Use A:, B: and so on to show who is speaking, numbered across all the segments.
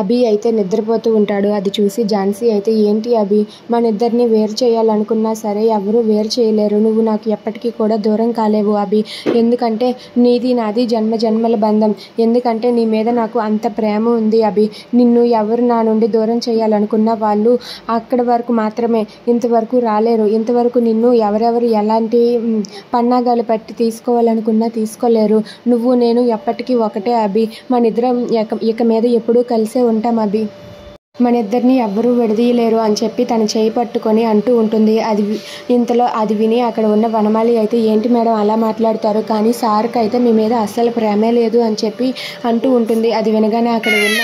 A: అభి అయితే నిద్రపోతూ ఉంటాడు. అది చూసి ఝాన్సీ అయితే ఏంటి అభి, మన ఇద్దరిని వేరు చేయాలనుకున్నా సరే ఎవరు వేరు చేయలేరు. నువ్వు నాకు ఎప్పటికీ కూడా దూరం కాలేవు అభి. ఎందుకంటే నీది నాది జన్మ జన్మల బంధం. ఎందుకంటే నీ మీద నాకు అంత ప్రేమ ఉంది అభి. నిన్ను ఎవరు నా నుండి దూరం చేయాలనుకున్నా వాళ్ళు అక్కడి వరకు మాత్రమే, ఇంతవరకు రాలేరు. ఇంతవరకు నిన్ను ఎవరెవరు ఎలాంటి పన్నాగాలు పట్టి తీసుకోవాలనుకున్నా తీసుకోలేరు. నువ్వు నేను ఎప్పటికీ ఒకటే అభి. మన ఇద్దరం ఇక మీద ఎప్పుడూ కలిసే ఉంటాం అభి. మన ఇద్దరిని ఎవ్వరూ విడదీయలేరు అని చెప్పి తన చేయి పట్టుకొని అంటూ ఉంటుంది. ఇంతలో అది విని అక్కడ ఉన్న వనమాలి అయితే ఏంటి మేడం అలా మాట్లాడతారు, కానీ సార్కి అయితే మీ మీద అస్సలు ప్రేమే లేదు అని చెప్పి అంటూ ఉంటుంది. అది వినగానే అక్కడ ఉన్న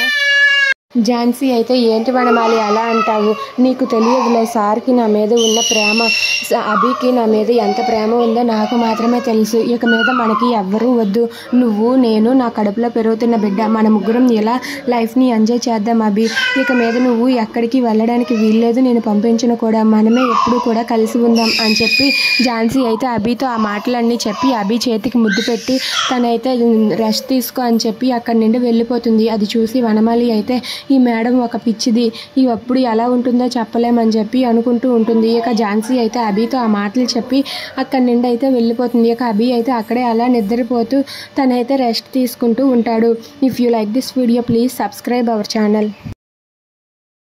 A: ఝాన్సీ అయితే ఏంటి వనమాలి అలా అంటావు, నీకు తెలియదులే సార్కి నా మీద ఉన్న ప్రేమ, అభికి నా మీద ఎంత ప్రేమ ఉందో నాకు మాత్రమే తెలుసు. ఇక మీద మనకి ఎవ్వరూ వద్దు. నువ్వు నేను నా కడుపులో పెరుగుతున్న బిడ్డ, మన ముగ్గురం ఇలా లైఫ్ని ఎంజాయ్ చేద్దాం అభి. ఇక మీద నువ్వు ఎక్కడికి వెళ్ళడానికి వీల్లేదు, నేను పంపించను కూడా. మనమే ఎప్పుడు కూడా కలిసి ఉందాం అని చెప్పి ఝాన్సీ అయితే అభితో ఆ మాటలన్నీ చెప్పి అభి చేతికి ముద్దు పెట్టి తనైతే రెస్ట్ తీసుకో అని చెప్పి అక్కడి నుండి వెళ్ళిపోతుంది. అది చూసి వనమాలి అయితే ఈ మేడం ఒక పిచ్చిది, ఈ అప్పుడు ఎలా ఉంటుందో చెప్పలేమని చెప్పి అనుకుంటూ ఉంటుంది. ఇక ఝాన్సీ అయితే అభితో ఆ మాటలు చెప్పి అక్కడి నుండి అయితే వెళ్ళిపోతుంది. ఇక అభి అయితే అక్కడే అలా నిద్రపోతూ తనైతే రెస్ట్ తీసుకుంటూ ఉంటాడు. If you like this video please subscribe our channel.